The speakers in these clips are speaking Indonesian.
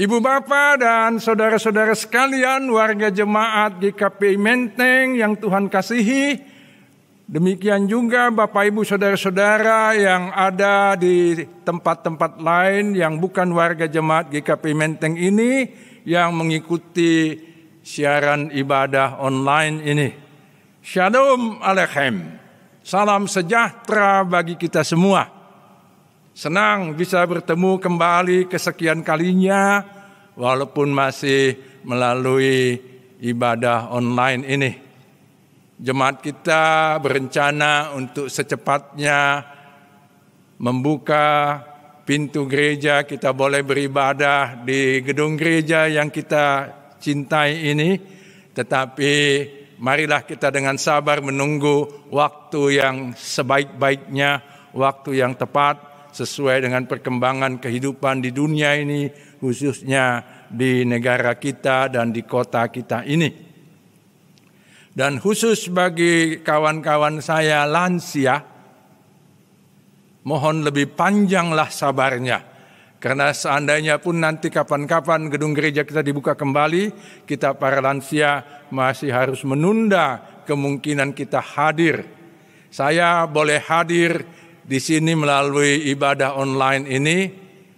Ibu bapak dan saudara-saudara sekalian, warga jemaat GKPI Menteng yang Tuhan kasihi, demikian juga bapak ibu saudara-saudara yang ada di tempat-tempat lain yang bukan warga jemaat GKPI Menteng ini, yang mengikuti siaran ibadah online ini. Shalom Aleichem, salam sejahtera bagi kita semua. Senang bisa bertemu kembali kesekian kalinya, walaupun masih melalui ibadah online ini. Jemaat kita berencana untuk secepatnya membuka pintu gereja, kita boleh beribadah di gedung gereja yang kita cintai ini. Tetapi marilah kita dengan sabar menunggu waktu yang sebaik-baiknya, waktu yang tepat, sesuai dengan perkembangan kehidupan di dunia ini, khususnya di negara kita dan di kota kita ini. Dan khusus bagi kawan-kawan saya lansia, mohon lebih panjanglah sabarnya. Karena seandainya pun nanti kapan-kapan gedung gereja kita dibuka kembali, kita para lansia masih harus menunda kemungkinan kita hadir. Saya boleh hadir di sini melalui ibadah online ini,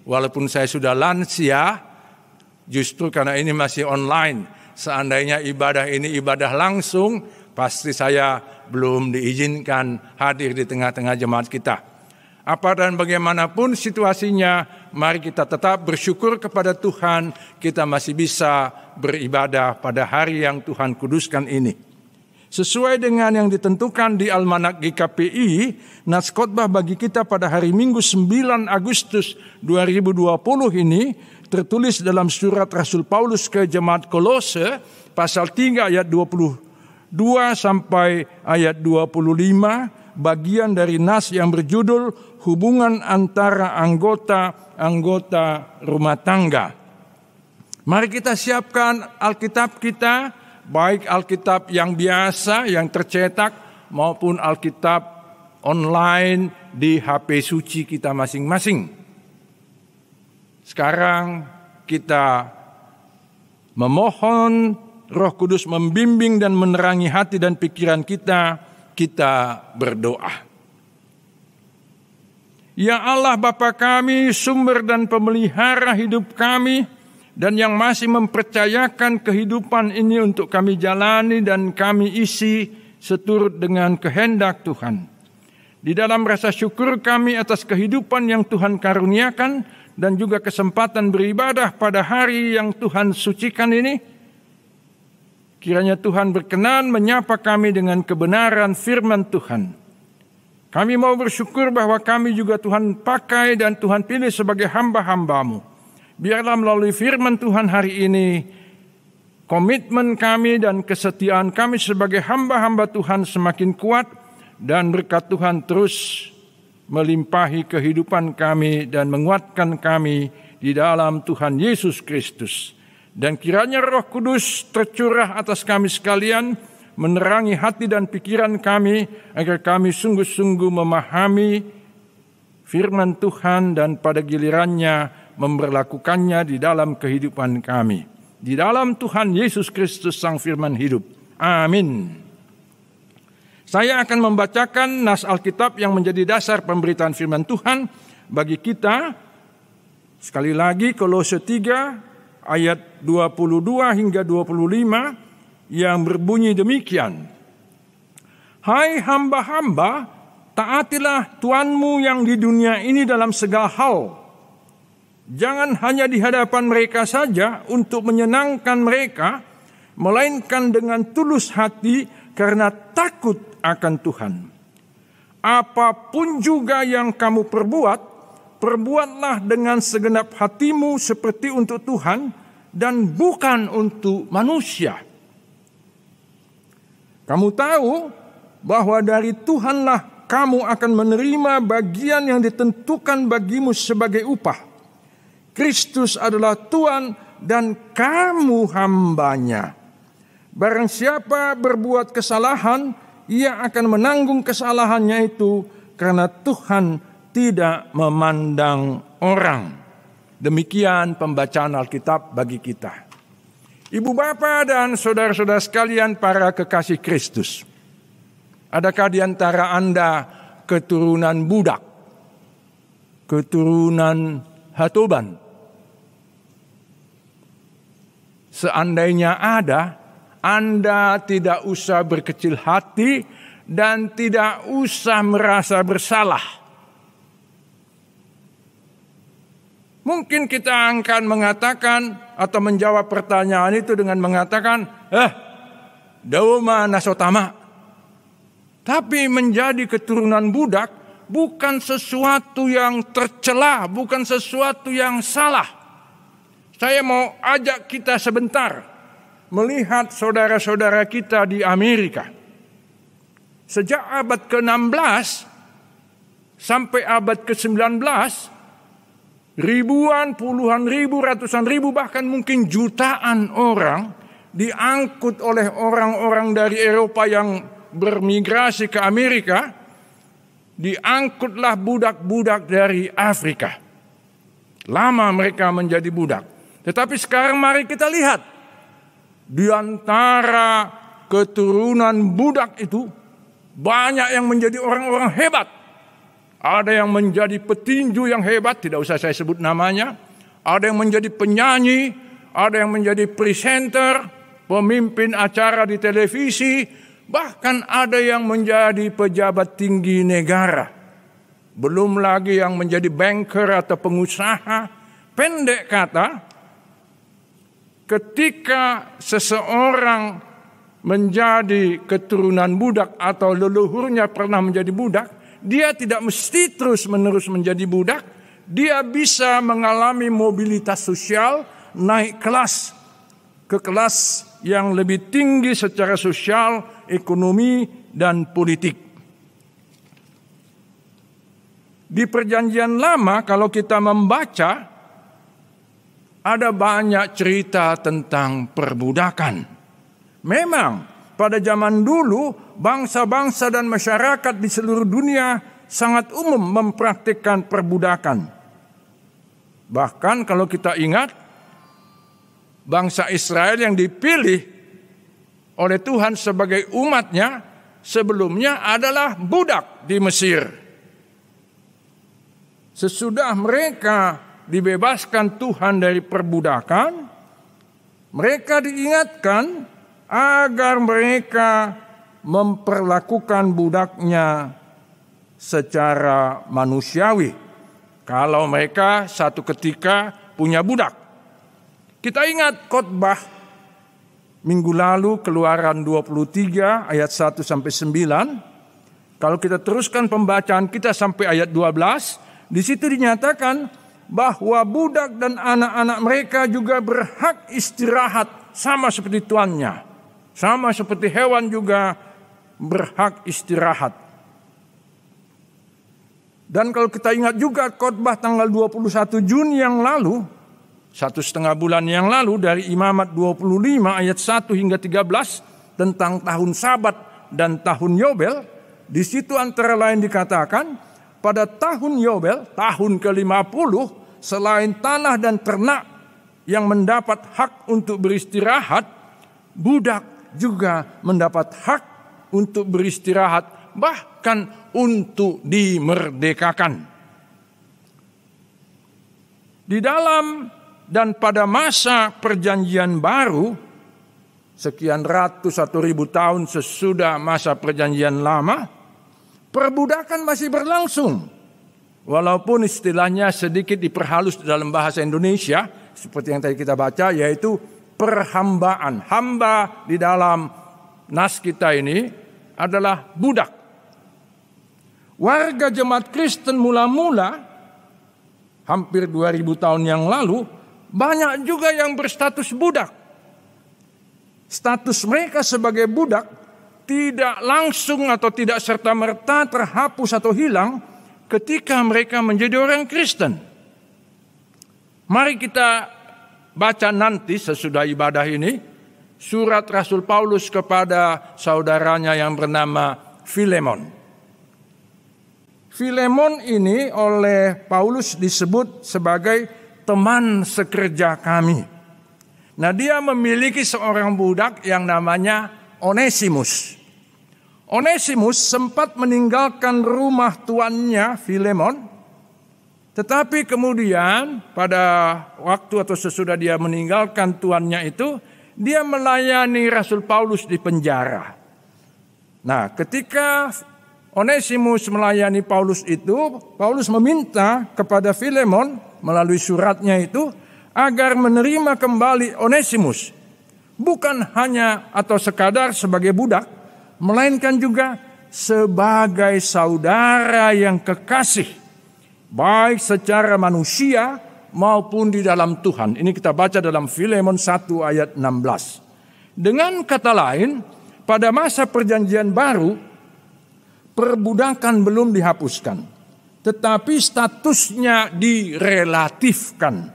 walaupun saya sudah lansia, justru karena ini masih online. Seandainya ibadah ini ibadah langsung, pasti saya belum diizinkan hadir di tengah-tengah jemaat kita. Apa dan bagaimanapun situasinya, mari kita tetap bersyukur kepada Tuhan, kita masih bisa beribadah pada hari yang Tuhan kuduskan ini. Sesuai dengan yang ditentukan di Almanak GKPI, nas khotbah bagi kita pada hari Minggu 9 Agustus 2020 ini tertulis dalam surat Rasul Paulus ke jemaat Kolose pasal 3 ayat 22 sampai ayat 25, bagian dari nas yang berjudul hubungan antara anggota rumah tangga. Mari kita siapkan Alkitab kita, baik Alkitab yang biasa, yang tercetak, maupun Alkitab online di HP suci kita masing-masing. Sekarang kita memohon Roh Kudus membimbing dan menerangi hati dan pikiran kita, kita berdoa. Ya Allah Bapa kami, sumber dan pemelihara hidup kami, dan yang masih mempercayakan kehidupan ini untuk kami jalani dan kami isi seturut dengan kehendak Tuhan. Di dalam rasa syukur kami atas kehidupan yang Tuhan karuniakan dan juga kesempatan beribadah pada hari yang Tuhan sucikan ini, kiranya Tuhan berkenan menyapa kami dengan kebenaran firman Tuhan. Kami mau bersyukur bahwa kami juga Tuhan pakai dan Tuhan pilih sebagai hamba-hamba-Mu. Biarlah melalui firman Tuhan hari ini, komitmen kami dan kesetiaan kami sebagai hamba-hamba Tuhan semakin kuat, dan berkat Tuhan terus melimpahi kehidupan kami dan menguatkan kami di dalam Tuhan Yesus Kristus. Dan kiranya Roh Kudus tercurah atas kami sekalian, menerangi hati dan pikiran kami, agar kami sungguh-sungguh memahami firman Tuhan dan pada gilirannya memberlakukannya di dalam kehidupan kami. Di dalam Tuhan Yesus Kristus Sang Firman Hidup. Amin. Saya akan membacakan nas Alkitab yang menjadi dasar pemberitaan firman Tuhan bagi kita. Sekali lagi Kolose 3 ayat 22 hingga 25 yang berbunyi demikian. Hai hamba-hamba, taatilah Tuanmu yang di dunia ini dalam segala hal, Jangan hanya di hadapan mereka saja untuk menyenangkan mereka, melainkan dengan tulus hati karena takut akan Tuhan. Apapun juga yang kamu perbuat, perbuatlah dengan segenap hatimu seperti untuk Tuhan dan bukan untuk manusia. Kamu tahu bahwa dari Tuhanlah kamu akan menerima bagian yang ditentukan bagimu sebagai upah. Kristus adalah Tuhan dan kamu hambanya. Barang siapa berbuat kesalahan, ia akan menanggung kesalahannya itu karena Tuhan tidak memandang orang. Demikian pembacaan Alkitab bagi kita. Ibu bapa dan saudara-saudara sekalian para kekasih Kristus. Adakah di antara Anda keturunan budak? Keturunan hatoban? Seandainya ada, Anda tidak usah berkecil hati dan tidak usah merasa bersalah. Mungkin kita akan mengatakan atau menjawab pertanyaan itu dengan mengatakan, dauma nasotama. Tapi menjadi keturunan budak bukan sesuatu yang tercela, bukan sesuatu yang salah. Saya mau ajak kita sebentar melihat saudara-saudara kita di Amerika. Sejak abad ke-16 sampai abad ke-19, ribuan, puluhan ribu, ratusan ribu, bahkan mungkin jutaan orang diangkut oleh orang-orang dari Eropa yang bermigrasi ke Amerika. Diangkutlah budak-budak dari Afrika. Lama mereka menjadi budak. Tetapi sekarang mari kita lihat, di antara keturunan budak itu banyak yang menjadi orang-orang hebat. Ada yang menjadi petinju yang hebat, tidak usah saya sebut namanya. Ada yang menjadi penyanyi, ada yang menjadi presenter, pemimpin acara di televisi, bahkan ada yang menjadi pejabat tinggi negara. Belum lagi yang menjadi banker atau pengusaha. Pendek kata, ketika seseorang menjadi keturunan budak atau leluhurnya pernah menjadi budak, dia tidak mesti terus-menerus menjadi budak. Dia bisa mengalami mobilitas sosial, naik kelas ke kelas yang lebih tinggi secara sosial, ekonomi, dan politik. Di Perjanjian Lama kalau kita membaca, ada banyak cerita tentang perbudakan. Memang pada zaman dulu bangsa-bangsa dan masyarakat di seluruh dunia sangat umum mempraktikkan perbudakan. Bahkan kalau kita ingat, bangsa Israel yang dipilih oleh Tuhan sebagai umatnya sebelumnya adalah budak di Mesir. Sesudah mereka dibebaskan Tuhan dari perbudakan, mereka diingatkan agar mereka memperlakukan budaknya secara manusiawi. Kalau mereka satu ketika punya budak. Kita ingat khotbah minggu lalu, Keluaran 23 ayat 1 sampai 9. Kalau kita teruskan pembacaan kita sampai ayat 12, di situ dinyatakan bahwa budak dan anak-anak mereka juga berhak istirahat sama seperti tuannya. Sama seperti hewan juga berhak istirahat. Dan kalau kita ingat juga khotbah tanggal 21 Juni yang lalu, 1,5 bulan yang lalu dari Imamat 25 ayat 1 hingga 13 tentang tahun Sabat dan tahun Yobel, di situ antara lain dikatakan, pada tahun Yobel, tahun ke-50, selain tanah dan ternak yang mendapat hak untuk beristirahat, budak juga mendapat hak untuk beristirahat, bahkan untuk dimerdekakan. Di dalam dan pada masa Perjanjian Baru, sekian ratus atau ribu tahun sesudah masa Perjanjian Lama, perbudakan masih berlangsung. Walaupun istilahnya sedikit diperhalus dalam bahasa Indonesia, seperti yang tadi kita baca, yaitu perhambaan. Hamba di dalam nas kita ini adalah budak. Warga jemaat Kristen mula-mula, hampir 2000 tahun yang lalu, banyak juga yang berstatus budak. Status mereka sebagai budak tidak langsung atau tidak serta-merta terhapus atau hilang ketika mereka menjadi orang Kristen. Mari kita baca nanti sesudah ibadah ini surat Rasul Paulus kepada saudaranya yang bernama Filemon. Filemon ini oleh Paulus disebut sebagai teman sekerja kami. Nah, dia memiliki seorang budak yang namanya Onesimus. Onesimus sempat meninggalkan rumah tuannya Filemon, tetapi kemudian pada waktu atau sesudah dia meninggalkan tuannya itu, dia melayani Rasul Paulus di penjara. Nah, ketika Onesimus melayani Paulus itu, Paulus meminta kepada Filemon melalui suratnya itu agar menerima kembali Onesimus. Bukan hanya atau sekadar sebagai budak, melainkan juga sebagai saudara yang kekasih, baik secara manusia maupun di dalam Tuhan. Ini kita baca dalam Filemon 1 ayat 16. Dengan kata lain, pada masa perjanjian baru, perbudakan belum dihapuskan, tetapi statusnya direlatifkan.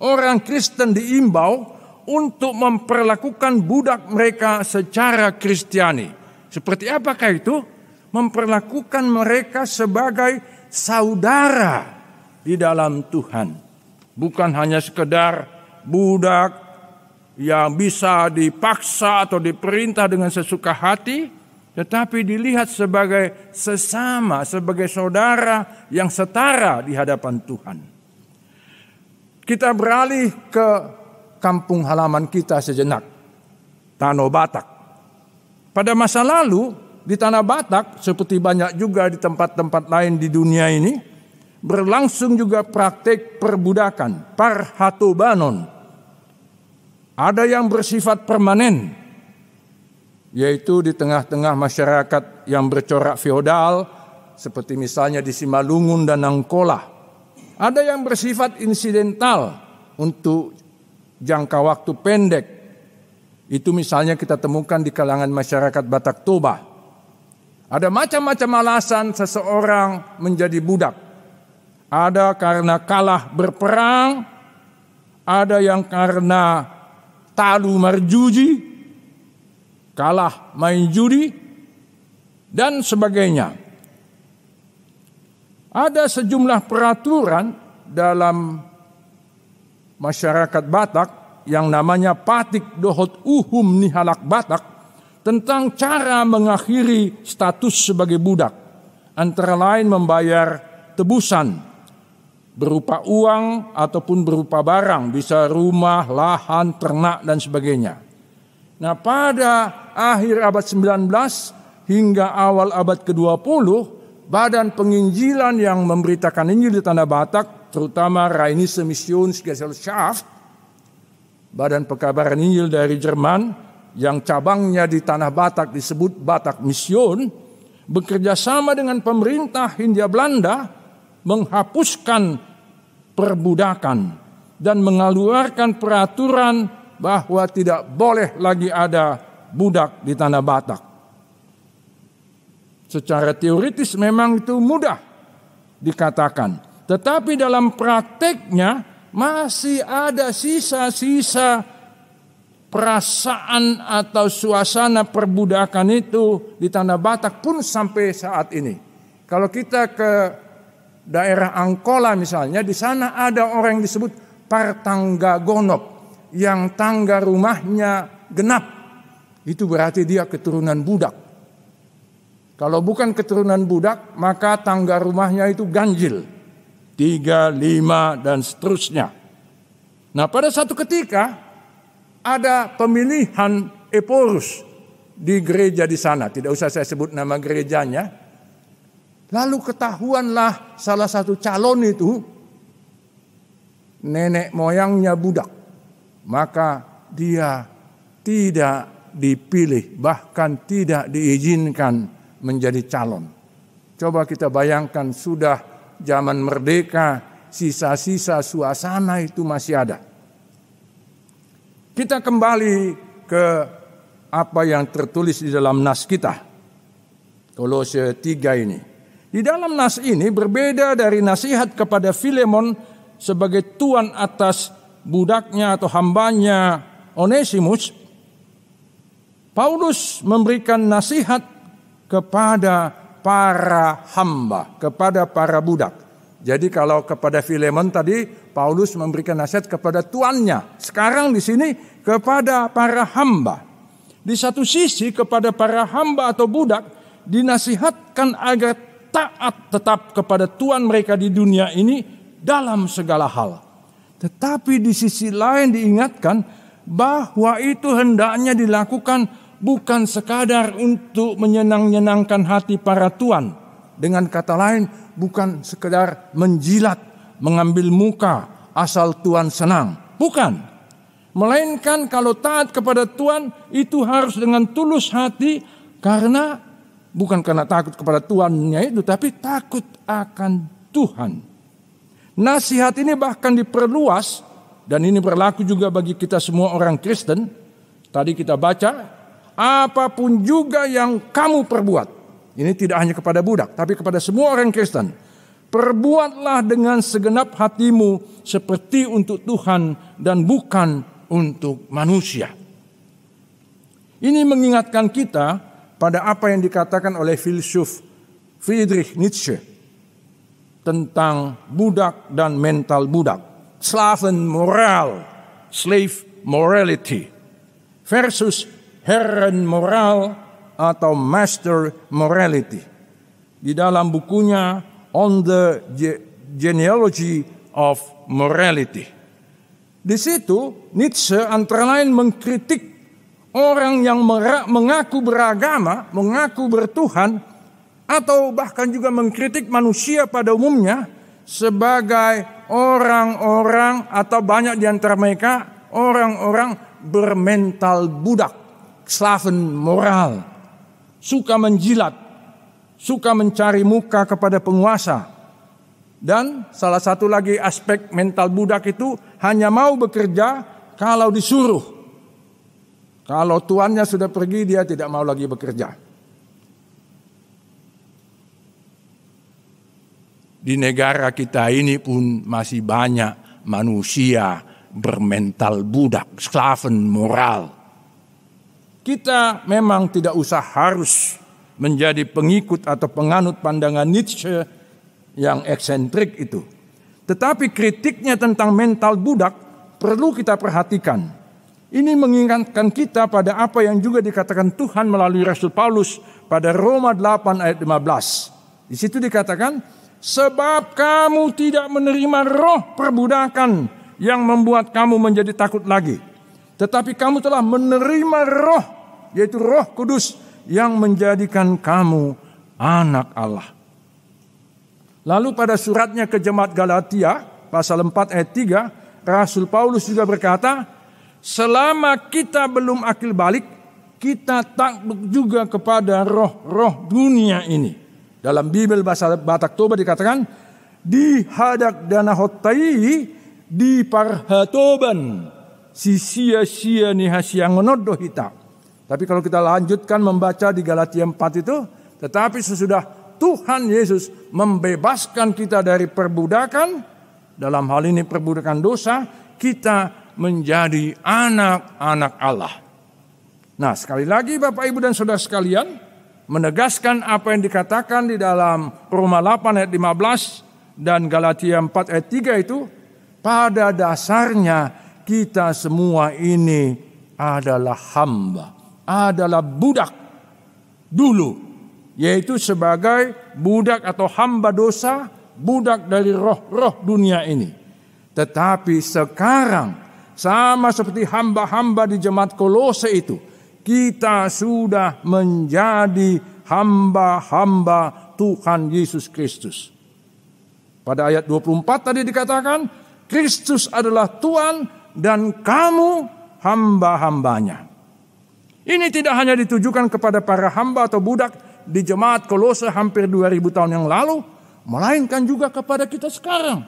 Orang Kristen diimbau untuk memperlakukan budak mereka secara Kristiani. Seperti apakah itu? Memperlakukan mereka sebagai saudara di dalam Tuhan. Bukan hanya sekedar budak yang bisa dipaksa atau diperintah dengan sesuka hati, tetapi dilihat sebagai sesama, sebagai saudara yang setara di hadapan Tuhan. Kita beralih ke kampung halaman kita sejenak, Tanah Batak. Pada masa lalu di Tanah Batak, seperti banyak juga di tempat-tempat lain di dunia ini, berlangsung juga praktik perbudakan, parhatobanon. Ada yang bersifat permanen, yaitu di tengah-tengah masyarakat yang bercorak feodal, seperti misalnya di Simalungun dan Nangkola. Ada yang bersifat insidental untuk jangka waktu pendek. Itu misalnya kita temukan di kalangan masyarakat Batak Toba. Ada macam-macam alasan seseorang menjadi budak. Ada karena kalah berperang, ada yang karena talu marjuji, kalah main judi, dan sebagainya. Ada sejumlah peraturan dalam masyarakat Batak yang namanya Patik Dohot Uhum Nihalak Batak tentang cara mengakhiri status sebagai budak. Antara lain membayar tebusan berupa uang ataupun berupa barang, bisa rumah, lahan, ternak, dan sebagainya. Nah, pada akhir abad 19 hingga awal abad ke-20, Badan Penginjilan yang memberitakan Injil di Tanah Batak, terutama Rheinische Missionsgesellschaft, Badan Pekabaran Injil dari Jerman, yang cabangnya di Tanah Batak disebut Batak Mission, bekerja sama dengan pemerintah Hindia Belanda menghapuskan perbudakan dan mengeluarkan peraturan bahwa tidak boleh lagi ada budak di Tanah Batak. Secara teoritis memang itu mudah dikatakan, tetapi dalam prakteknya masih ada sisa-sisa perasaan atau suasana perbudakan itu di Tanah Batak pun sampai saat ini. Kalau kita ke daerah Angkola misalnya, di sana ada orang yang disebut Partangga Gonop, yang tangga rumahnya genap. Itu berarti dia keturunan budak. Kalau bukan keturunan budak, maka tangga rumahnya itu ganjil. 3, 5, dan seterusnya. Nah, pada satu ketika ada pemilihan Eporus di gereja di sana. Tidak usah saya sebut nama gerejanya. Lalu ketahuanlah salah satu calon itu nenek moyangnya budak. Maka dia tidak dipilih, bahkan tidak diizinkan menjadi calon. Coba kita bayangkan, sudah zaman merdeka, sisa-sisa suasana itu masih ada. Kita kembali ke apa yang tertulis di dalam nas kita, Kolose 3 ini. Di dalam nas ini berbeda dari nasihat kepada Filemon sebagai tuan atas budaknya atau hambanya Onesimus. Paulus memberikan nasihat kepada para hamba, kepada para budak. Jadi kalau kepada Filemon tadi Paulus memberikan nasihat kepada tuannya. Sekarang di sini kepada para hamba. Di satu sisi kepada para hamba atau budak dinasihatkan agar taat tetap kepada tuan mereka di dunia ini dalam segala hal. Tetapi di sisi lain diingatkan bahwa itu hendaknya dilakukan bukan sekadar untuk menyenangkan hati para tuan. Dengan kata lain, bukan sekedar menjilat, mengambil muka asal tuan senang. Bukan. Melainkan kalau taat kepada tuan itu harus dengan tulus hati, karena bukan karena takut kepada tuannya itu, tapi takut akan Tuhan. Nasihat ini bahkan diperluas, dan ini berlaku juga bagi kita semua orang Kristen. Tadi kita baca, apapun juga yang kamu perbuat. Ini tidak hanya kepada budak, tapi kepada semua orang Kristen. Perbuatlah dengan segenap hatimu seperti untuk Tuhan dan bukan untuk manusia. Ini mengingatkan kita pada apa yang dikatakan oleh filsuf Friedrich Nietzsche tentang budak dan mental budak. Slavenmoral, slave morality, versus Herrenmoral atau master morality. Di dalam bukunya On the Genealogy of Morality. Di situ Nietzsche antara lain mengkritik orang yang mengaku beragama, mengaku bertuhan, atau bahkan juga mengkritik manusia pada umumnya sebagai orang-orang atau banyak di antara mereka orang-orang bermental budak, slaven moral, suka menjilat, suka mencari muka kepada penguasa. Dan salah satu lagi aspek mental budak itu hanya mau bekerja kalau disuruh. Kalau tuannya sudah pergi, dia tidak mau lagi bekerja. Di negara kita ini pun masih banyak manusia bermental budak, slaven moral. Kita memang tidak usah harus menjadi pengikut atau penganut pandangan Nietzsche yang eksentrik itu. Tetapi kritiknya tentang mental budak perlu kita perhatikan. Ini mengingatkan kita pada apa yang juga dikatakan Tuhan melalui Rasul Paulus pada Roma 8 ayat 15. Di situ dikatakan, sebab kamu tidak menerima roh perbudakan yang membuat kamu menjadi takut lagi. Tetapi kamu telah menerima roh, yaitu Roh Kudus yang menjadikan kamu anak Allah. Lalu pada suratnya ke jemaat Galatia, pasal 4 ayat 3, Rasul Paulus juga berkata, selama kita belum akil balik, kita takut juga kepada roh-roh dunia ini. Dalam Bible bahasa Batak Toba dikatakan, di hadak dana hotai, di parhatoban, si sia-sia ni hasiangonod dohita. Tapi kalau kita lanjutkan membaca di Galatia 4 itu, tetapi sesudah Tuhan Yesus membebaskan kita dari perbudakan, dalam hal ini perbudakan dosa, kita menjadi anak-anak Allah. Nah, sekali lagi Bapak Ibu dan Saudara sekalian, menegaskan apa yang dikatakan di dalam Roma 8 ayat 15 dan Galatia 4 ayat 3 itu, pada dasarnya kita semua ini adalah hamba, adalah budak dulu, yaitu sebagai budak atau hamba dosa, budak dari roh-roh dunia ini. Tetapi sekarang sama seperti hamba-hamba di jemaat Kolose itu, kita sudah menjadi hamba-hamba Tuhan Yesus Kristus. Pada ayat 24 tadi dikatakan, Kristus adalah Tuhan dan kamu hamba-hambanya. Ini tidak hanya ditujukan kepada para hamba atau budak di jemaat Kolose hampir 2000 tahun yang lalu, melainkan juga kepada kita sekarang.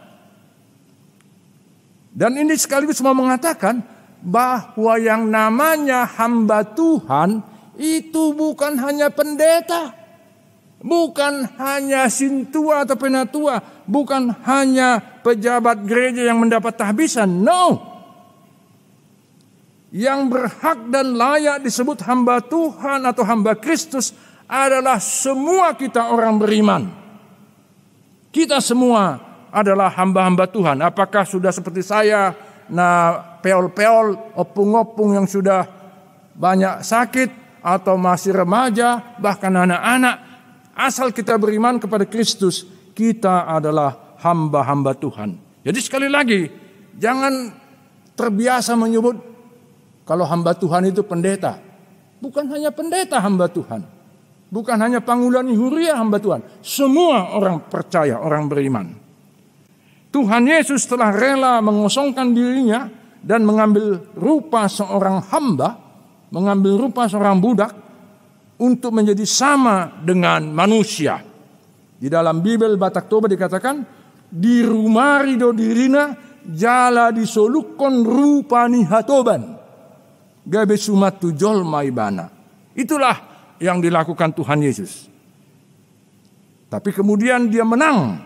Dan ini sekaligus mau mengatakan bahwa yang namanya hamba Tuhan itu bukan hanya pendeta, bukan hanya sintua atau penatua, bukan hanya pejabat gereja yang mendapat tahbisan. No. Yang berhak dan layak disebut hamba Tuhan atau hamba Kristus adalah semua kita orang beriman. Kita semua adalah hamba-hamba Tuhan. Apakah sudah seperti saya, peol-peol, opung-opung yang sudah banyak sakit, atau masih remaja, bahkan anak-anak, asal kita beriman kepada Kristus, kita adalah hamba-hamba Tuhan. Jadi sekali lagi, jangan terbiasa menyebut kalau hamba Tuhan itu pendeta. Bukan hanya pendeta hamba Tuhan. Bukan hanya Panggulani Huria hamba Tuhan. Semua orang percaya, orang beriman. Tuhan Yesus telah rela mengosongkan dirinya dan mengambil rupa seorang hamba, mengambil rupa seorang budak untuk menjadi sama dengan manusia. Di dalam Bibel Batak Toba dikatakan, di rumari do dirina jala disolukon rupani hatoban. Gabe sumat tujol maibana. Itulah yang dilakukan Tuhan Yesus. Tapi kemudian dia menang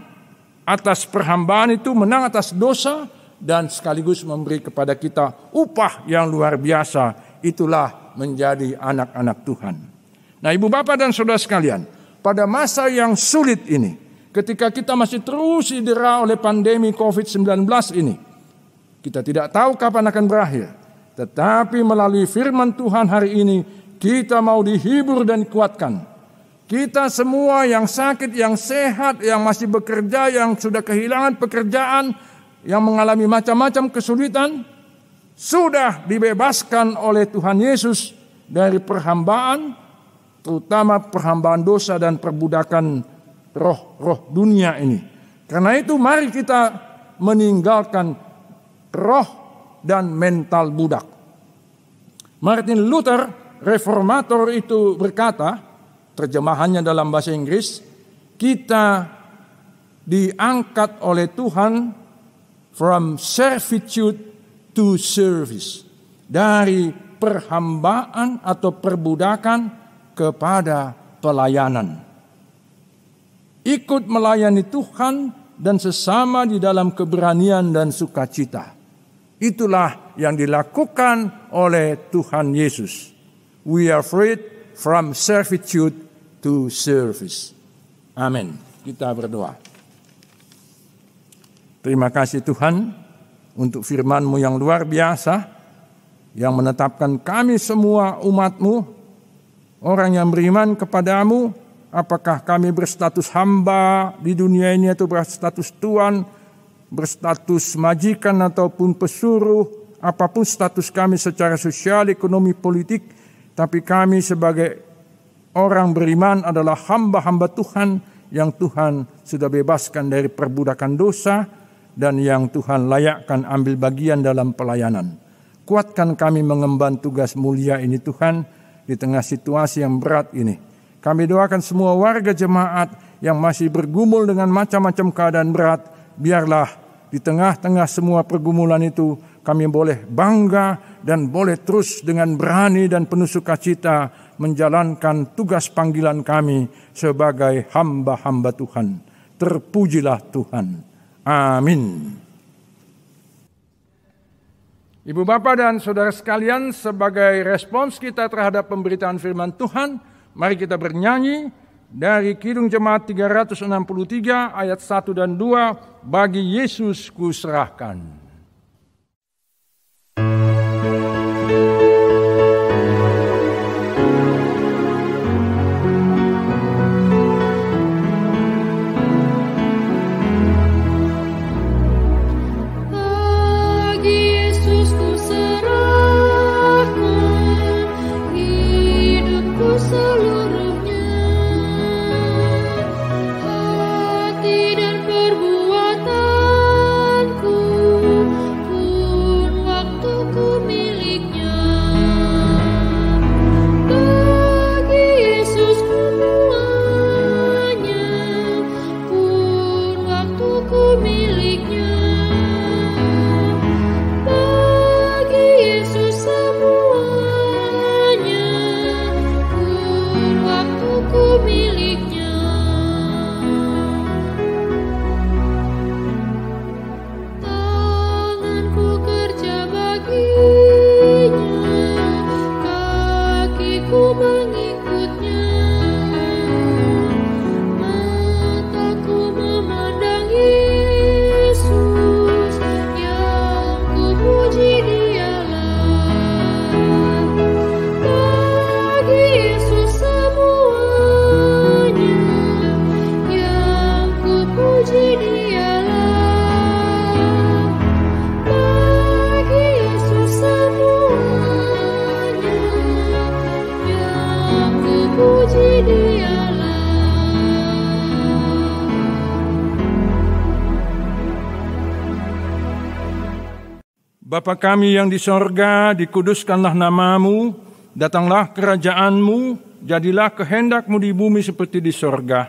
atas perhambaan itu, menang atas dosa, dan sekaligus memberi kepada kita upah yang luar biasa. Itulah menjadi anak-anak Tuhan. Nah, ibu bapak dan saudara sekalian, pada masa yang sulit ini, ketika kita masih terus didera oleh pandemi COVID-19 ini, kita tidak tahu kapan akan berakhir. Tetapi melalui firman Tuhan hari ini, kita mau dihibur dan dikuatkan. Kita semua yang sakit, yang sehat, yang masih bekerja, yang sudah kehilangan pekerjaan, yang mengalami macam-macam kesulitan, sudah dibebaskan oleh Tuhan Yesus dari perhambaan, terutama perhambaan dosa dan perbudakan roh-roh dunia ini. Karena itu mari kita meninggalkan roh dan mental budak. Martin Luther, reformator, itu berkata, terjemahannya dalam bahasa Inggris, kita diangkat oleh Tuhan from servitude to service. Dari perhambaan atau perbudakan kepada pelayanan. Ikut melayani Tuhan dan sesama di dalam keberanian dan sukacita. Itulah yang dilakukan oleh Tuhan Yesus. We are freed from servitude to service. Amin. Kita berdoa. Terima kasih Tuhan untuk firman-Mu yang luar biasa, yang menetapkan kami semua umat-Mu, orang yang beriman kepadamu, apakah kami berstatus hamba di dunia ini atau berstatus tuan, berstatus majikan ataupun pesuruh, apapun status kami secara sosial, ekonomi, politik, tapi kami sebagai orang beriman adalah hamba-hamba Tuhan yang Tuhan sudah bebaskan dari perbudakan dosa dan yang Tuhan layakkan ambil bagian dalam pelayanan. Kuatkan kami mengemban tugas mulia ini Tuhan di tengah situasi yang berat ini. Kami doakan semua warga jemaat yang masih bergumul dengan macam-macam keadaan berat, biarlah di tengah-tengah semua pergumulan itu kami boleh bangga dan boleh terus dengan berani dan penuh sukacita menjalankan tugas panggilan kami sebagai hamba-hamba Tuhan. Terpujilah Tuhan. Amin. Ibu bapak dan saudara sekalian, sebagai respons kita terhadap pemberitaan firman Tuhan, mari kita bernyanyi dari Kidung Jemaat 363 ayat 1 dan 2, bagi Yesus kuserahkan. Seluruhnya Bapa kami yang di sorga, dikuduskanlah namamu, datanglah kerajaan-mu, jadilah kehendak-mu di bumi seperti di sorga.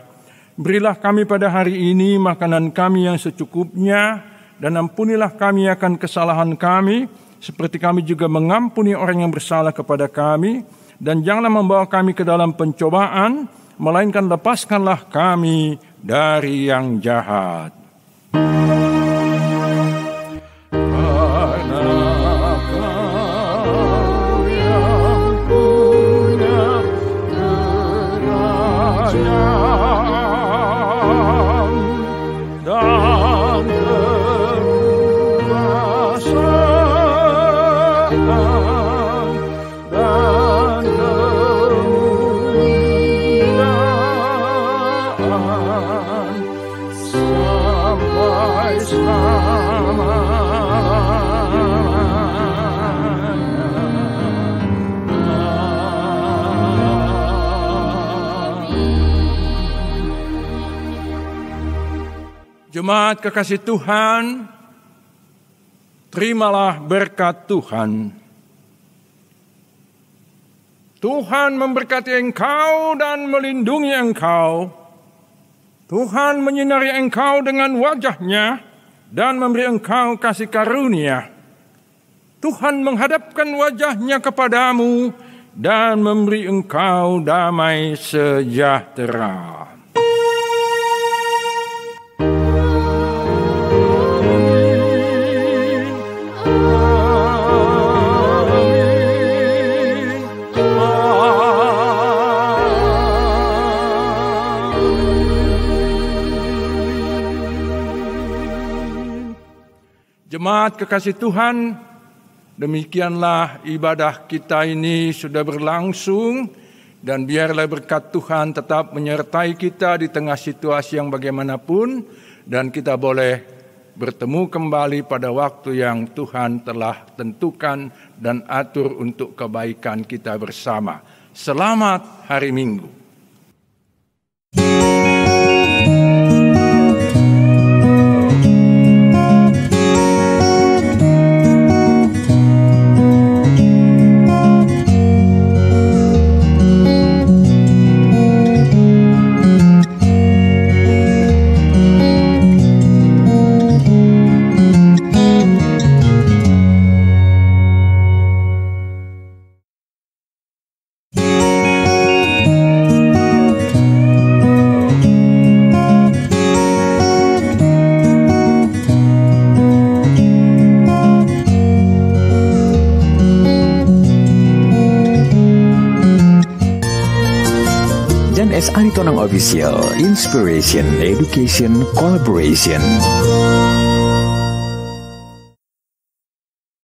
Berilah kami pada hari ini makanan kami yang secukupnya, dan ampunilah kami akan kesalahan kami, seperti kami juga mengampuni orang yang bersalah kepada kami, dan janganlah membawa kami ke dalam pencobaan, melainkan lepaskanlah kami dari yang jahat. Jemaat kekasih Tuhan, terimalah berkat Tuhan. Tuhan memberkati engkau dan melindungi engkau. Tuhan menyinari engkau dengan wajah-Nya dan memberi engkau kasih karunia. Tuhan menghadapkan wajah-Nya kepadamu dan memberi engkau damai sejahtera. Jemaat kekasih Tuhan, demikianlah ibadah kita ini sudah berlangsung, dan biarlah berkat Tuhan tetap menyertai kita di tengah situasi yang bagaimanapun, dan kita boleh bertemu kembali pada waktu yang Tuhan telah tentukan dan atur untuk kebaikan kita bersama. Selamat hari Minggu. Tonang Official, Inspiration, Education, Collaboration.